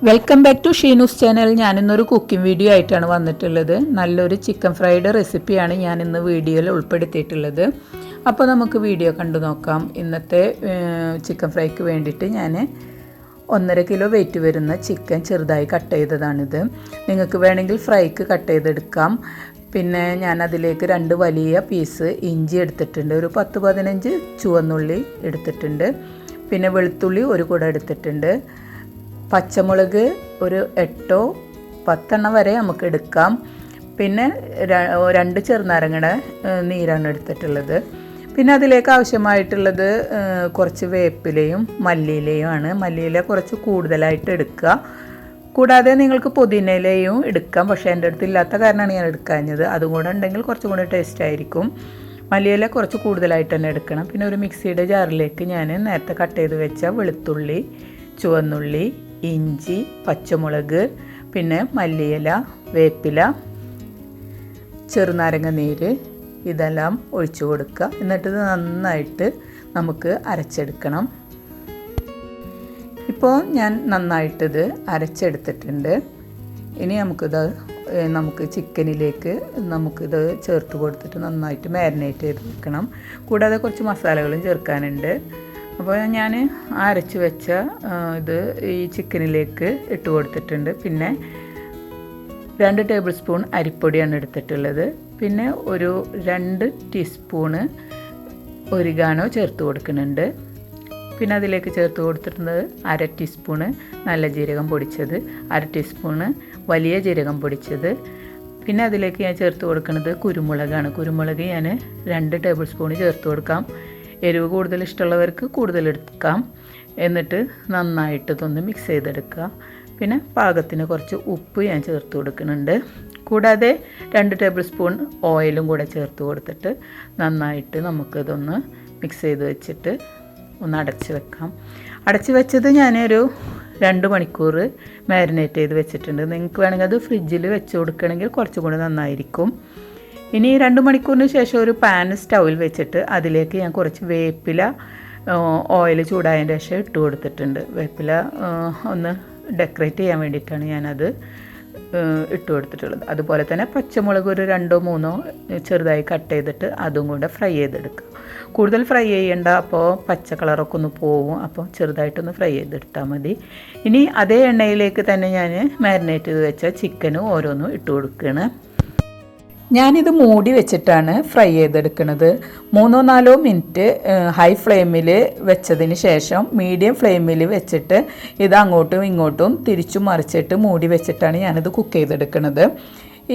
Welcome back to Sheenu's channel. ഞാനിന്നൊരു cooking video ആയിട്ടാണ് വന്നിട്ടുള്ളത്. നല്ലൊരു ചിക്കൻ ഫ്രൈഡ് റെസിപ്പിയാണ് ഞാൻ ഇന്ന് വീഡിയോയിൽ ഉൾപ്പെടുത്തിയിട്ടുള്ളത്. അപ്പോൾ നമുക്ക് വീഡിയോ കണ്ടു നോക്കാം. ഇന്നത്തെ ചിക്കൻ ഫ്രൈക്ക് വേണ്ടിയിട്ട് ഞാൻ 1.5 കിലോ വെയിറ്റ് വരുന്ന ചിക്കൻ ചെറുതായി കട്ട് ചെയ്തതാണിത്. നിങ്ങൾക്ക് വേണമെങ്കിൽ ഫ്രൈക്ക് കട്ട് ചെയ്തെടുക്കാം. പിന്നെ ഞാൻ അതിലേക്ക് 2 വലിയ പീസ് ഇഞ്ചി എടുത്തിട്ടുണ്ട്, ഒരു 10-15 ചുവന്നുള്ളി എടുത്തിട്ടുണ്ട്, പിന്നെ വെളുത്തുള്ളി ഒരു കൂടെ എടുത്തിട്ടുണ്ട്, പച്ചമുളക് ഒരു 8-10 വരെ നമുക്ക് എടുക്കാം, പിന്നെ 2 ചെറുനാരങ്ങയുടെ നീരാണ് എടുത്തിട്ടുള്ളത്. പിന്നെ അതിലേക്ക് ആവശ്യമായിട്ടുള്ളത് കുറച്ച് വേപ്പിലയും മല്ലിയിലയും ആണ്. മല്ലിയില കുറച്ച് കൂടുതലായിട്ട് എടുക്കുക. കൂടാതെ നിങ്ങൾക്ക് പുതിനയിലയും എടുക്കാം, പക്ഷേ എൻ്റെ അടുത്ത് ഇല്ലാത്ത കാരണമാണ് ഞാൻ എടുക്കാഞ്ഞത്. അതും കൂടെ ഉണ്ടെങ്കിൽ കുറച്ചും കൂടി ടേസ്റ്റ് ആയിരിക്കും. മല്ലിയില കുറച്ച് കൂടുതലായിട്ട് തന്നെ എടുക്കണം. പിന്നെ ഒരു മിക്സിയുടെ ജാറിലേക്ക് ഞാൻ നേരത്തെ കട്ട് ചെയ്ത് വെച്ച വെളുത്തുള്ളി, ചുവന്നുള്ളി, ഇഞ്ചി, പച്ചമുളക്, പിന്നെ മല്ലിയില, വേപ്പില, ചെറുനാരങ്ങ നീര് ഇതെല്ലാം ഒഴിച്ചു കൊടുക്കുക. എന്നിട്ട് നന്നായിട്ട് നമുക്ക് അരച്ചെടുക്കണം. ഇപ്പോൾ ഞാൻ നന്നായിട്ടിത് അരച്ചെടുത്തിട്ടുണ്ട്. ഇനി നമുക്ക് ചിക്കനിലേക്ക് നമുക്കിത് ചേർത്ത് കൊടുത്തിട്ട് നന്നായിട്ട് മാരിനേറ്റ് ചെയ്ത് വെക്കണം. കൂടാതെ കുറച്ച് മസാലകളും ചേർക്കാനുണ്ട്. അപ്പോൾ ഞാൻ അരച്ച് വെച്ച ഇത് ഈ ചിക്കനിലേക്ക് ഇട്ട് കൊടുത്തിട്ടുണ്ട്. പിന്നെ 2 ടേബിൾ സ്പൂൺ അരിപ്പൊടിയാണ് എടുത്തിട്ടുള്ളത്. പിന്നെ ഒരു 2 ടീസ്പൂണ് ഒരിഗാനോ ചേർത്ത് കൊടുക്കുന്നുണ്ട്. പിന്നെ അതിലേക്ക് ചേർത്ത് കൊടുത്തിട്ടുള്ളത് 1/2 ടീസ്പൂണ് നല്ല ജീരകം പൊടിച്ചത്, 1/2 ടീസ്പൂണ് വലിയ ജീരകം പൊടിച്ചത്. പിന്നെ അതിലേക്ക് ഞാൻ ചേർത്ത് കൊടുക്കുന്നത് കുരുമുളകാണ്. കുരുമുളക് ഞാൻ 2 ടേബിൾ സ്പൂണ് ചേർത്ത് കൊടുക്കാം. എരിവ് കൂടുതൽ ഇഷ്ടമുള്ളവർക്ക് കൂടുതൽ എടുക്കാം. എന്നിട്ട് നന്നായിട്ട് ഇതൊന്ന് മിക്സ് ചെയ്തെടുക്കുക. പിന്നെ പാകത്തിന് കുറച്ച് ഉപ്പ് ഞാൻ ചേർത്ത് കൊടുക്കുന്നുണ്ട്. കൂടാതെ 2 ടേബിൾ സ്പൂൺ ഓയിലും കൂടെ ചേർത്ത് കൊടുത്തിട്ട് നന്നായിട്ട് നമുക്കിതൊന്ന് മിക്സ് ചെയ്ത് വെച്ചിട്ട് ഒന്ന് അടച്ച് വെക്കാം. അടച്ച് വെച്ചത് ഞാനൊരു 2 മണിക്കൂർ മാരിനേറ്റ് ചെയ്ത് വെച്ചിട്ടുണ്ട്. നിങ്ങൾക്ക് വേണമെങ്കിൽ അത് ഫ്രിഡ്ജിൽ വെച്ച് കൊടുക്കണമെങ്കിൽ കുറച്ചും കൂടി നന്നായിരിക്കും. ഇനി 2 മണിക്കൂറിന് ശേഷം ഒരു പാൻ സ്റ്റൗവിൽ വെച്ചിട്ട് അതിലേക്ക് ഞാൻ കുറച്ച് വേപ്പില ഓയിൽ ചൂടായതിന് ശേഷം ഇട്ട് കൊടുത്തിട്ടുണ്ട്. വേപ്പില ഒന്ന് ഡെക്കറേറ്റ് ചെയ്യാൻ വേണ്ടിയിട്ടാണ് ഞാനത് ഇട്ട് കൊടുത്തിട്ടുള്ളത്. അതുപോലെ തന്നെ പച്ചമുളക് ഒരു 2-3 ചെറുതായി കട്ട് ചെയ്തിട്ട് അതും കൂടെ ഫ്രൈ ചെയ്തെടുക്കുക. കൂടുതൽ ഫ്രൈ ചെയ്യേണ്ട, അപ്പോൾ പച്ച കളറൊക്കെ ഒന്ന് പോവും. അപ്പോൾ ചെറുതായിട്ടൊന്ന് ഫ്രൈ ചെയ്തെടുത്താൽ മതി. ഇനി അതേ എണ്ണയിലേക്ക് തന്നെ ഞാൻ മാരിനേറ്റ് ചെയ്ത് വെച്ച ചിക്കനും ഓരോന്നും ഇട്ട് കൊടുക്കുകയാണ്. ഞാനിത് മൂടി വെച്ചിട്ടാണ് ഫ്രൈ ചെയ്തെടുക്കുന്നത്. 3-4 മിനിറ്റ് ഹൈ ഫ്ലെയിമിൽ വെച്ചതിന് ശേഷം മീഡിയം ഫ്ലെയിമിൽ വെച്ചിട്ട് ഇത് അങ്ങോട്ടും ഇങ്ങോട്ടും തിരിച്ചും മറിച്ചിട്ട് മൂടി വെച്ചിട്ടാണ് ഞാനിത് കുക്ക് ചെയ്തെടുക്കുന്നത്.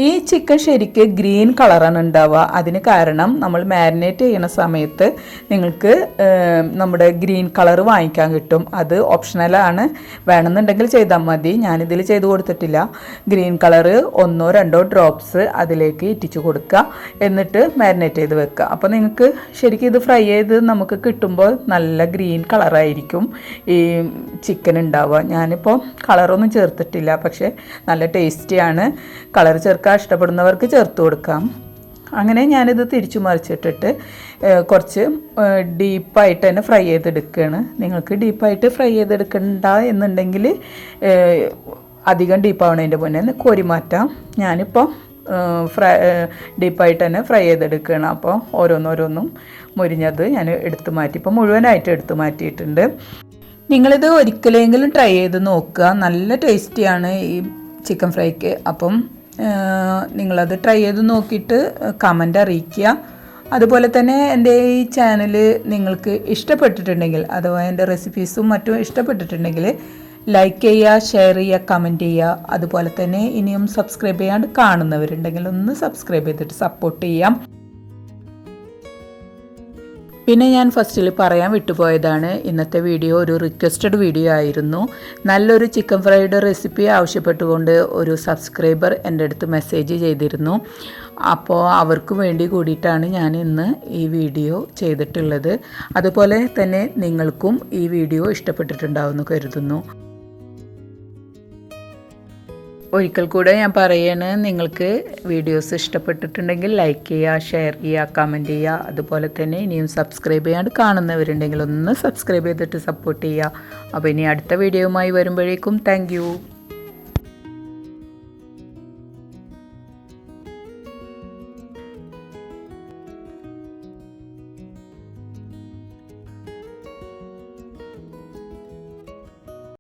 ഈ ചിക്കൻ ശരിക്ക് ഗ്രീൻ കളറാണ് ഉണ്ടാവുക. അതിന് കാരണം നമ്മൾ മാരിനേറ്റ് ചെയ്യുന്ന സമയത്ത് നിങ്ങൾക്ക് നമ്മുടെ ഗ്രീൻ കളർ വാങ്ങിക്കാൻ കിട്ടും. അത് ഓപ്ഷണലാണ്, വേണമെന്നുണ്ടെങ്കിൽ ചെയ്താൽ മതി. ഞാനിതിൽ ചെയ്ത് കൊടുത്തിട്ടില്ല. ഗ്രീൻ കളറ് 1-2 ഡ്രോപ്സ് അതിലേക്ക് ഇറ്റിച്ച് കൊടുക്കുക. എന്നിട്ട് മാരിനേറ്റ് ചെയ്ത് വെക്കുക. അപ്പോൾ നിങ്ങൾക്ക് ശരിക്കും ഇത് ഫ്രൈ ചെയ്ത് നമുക്ക് കിട്ടുമ്പോൾ നല്ല ഗ്രീൻ കളറായിരിക്കും ഈ ചിക്കൻ ഉണ്ടാവുക. ഞാനിപ്പോൾ കളറൊന്നും ചേർത്തിട്ടില്ല, പക്ഷേ നല്ല ടേസ്റ്റിയാണ്. കളർ ഇഷ്ടപ്പെടുന്നവർക്ക് ചേർത്ത് കൊടുക്കാം. അങ്ങനെ ഞാനിത് തിരിച്ചു മറിച്ചിട്ടിട്ട് കുറച്ച് ഡീപ്പായിട്ട് തന്നെ ഫ്രൈ ചെയ്തെടുക്കുകയാണ്. നിങ്ങൾക്ക് ഡീപ്പായിട്ട് ഫ്രൈ ചെയ്തെടുക്കണ്ട എന്നുണ്ടെങ്കിൽ അധികം ഡീപ്പാവണതിൻ്റെ മുന്നേ കോരി മാറ്റാം. ഞാനിപ്പോൾ ഡീപ്പായിട്ട് തന്നെ ഫ്രൈ ചെയ്തെടുക്കുകയാണ്. അപ്പോൾ ഓരോന്നോരോന്നും മുരിഞ്ഞത് ഞാൻ എടുത്തു മാറ്റി, ഇപ്പോൾ മുഴുവനായിട്ട് എടുത്തു മാറ്റിയിട്ടുണ്ട്. നിങ്ങളിത് ഒരിക്കലെങ്കിലും ട്രൈ ചെയ്ത് നോക്കുക. നല്ല ടേസ്റ്റിയാണ് ഈ ചിക്കൻ ഫ്രൈക്ക്. അപ്പം നിങ്ങളത് ട്രൈ ചെയ്ത് നോക്കിയിട്ട് കമൻ്റ് അറിയിക്കുക. അതുപോലെ തന്നെ എൻ്റെ ഈ ചാനൽ നിങ്ങൾക്ക് ഇഷ്ടപ്പെട്ടിട്ടുണ്ടെങ്കിൽ അഥവാ എൻ്റെ റെസിപ്പീസും മറ്റും ഇഷ്ടപ്പെട്ടിട്ടുണ്ടെങ്കിൽ ലൈക്ക് ചെയ്യുക, ഷെയർ ചെയ്യുക, കമൻറ്റ് ചെയ്യുക. അതുപോലെ തന്നെ ഇനിയും സബ്സ്ക്രൈബ് ചെയ്യാണ്ട് കാണുന്നവരുണ്ടെങ്കിൽ ഒന്ന് സബ്സ്ക്രൈബ് ചെയ്തിട്ട് സപ്പോർട്ട് ചെയ്യാം. പിന്നെ ഞാൻ ഫസ്റ്റിൽ പറയാൻ വിട്ടുപോയതാണ്, ഇന്നത്തെ വീഡിയോ ഒരു റിക്വസ്റ്റഡ് വീഡിയോ ആയിരുന്നു. നല്ലൊരു ചിക്കൻ ഫ്രൈഡ് റെസിപ്പി ആവശ്യപ്പെട്ടുകൊണ്ട് ഒരു സബ്സ്ക്രൈബർ എൻ്റെ അടുത്ത് മെസ്സേജ് ചെയ്തിരുന്നു. അപ്പോൾ അവർക്ക് വേണ്ടി കൂടിയിട്ടാണ് ഞാൻ ഇന്ന് ഈ വീഡിയോ ചെയ്തിട്ടുള്ളത്. അതുപോലെ തന്നെ നിങ്ങൾക്കും ഈ വീഡിയോ ഇഷ്ടപ്പെട്ടിട്ടുണ്ടാവുമെന്ന് കരുതുന്നു. ഒരിക്കൽ കൂടെ ഞാൻ പറയാണ്, നിങ്ങൾക്ക് വീഡിയോസ് ഇഷ്ടപ്പെട്ടിട്ടുണ്ടെങ്കിൽ ലൈക്ക് ചെയ്യുക, ഷെയർ ചെയ്യുക, കമൻറ്റ് ചെയ്യുക. അതുപോലെ തന്നെ ഇനിയും സബ്സ്ക്രൈബ് ചെയ്യാണ്ട് കാണുന്നവരുണ്ടെങ്കിൽ ഒന്ന് സബ്സ്ക്രൈബ് ചെയ്തിട്ട് സപ്പോർട്ട് ചെയ്യുക. അപ്പോൾ ഇനി അടുത്ത വീഡിയോയുമായി വരുമ്പോഴേക്കും താങ്ക് യു.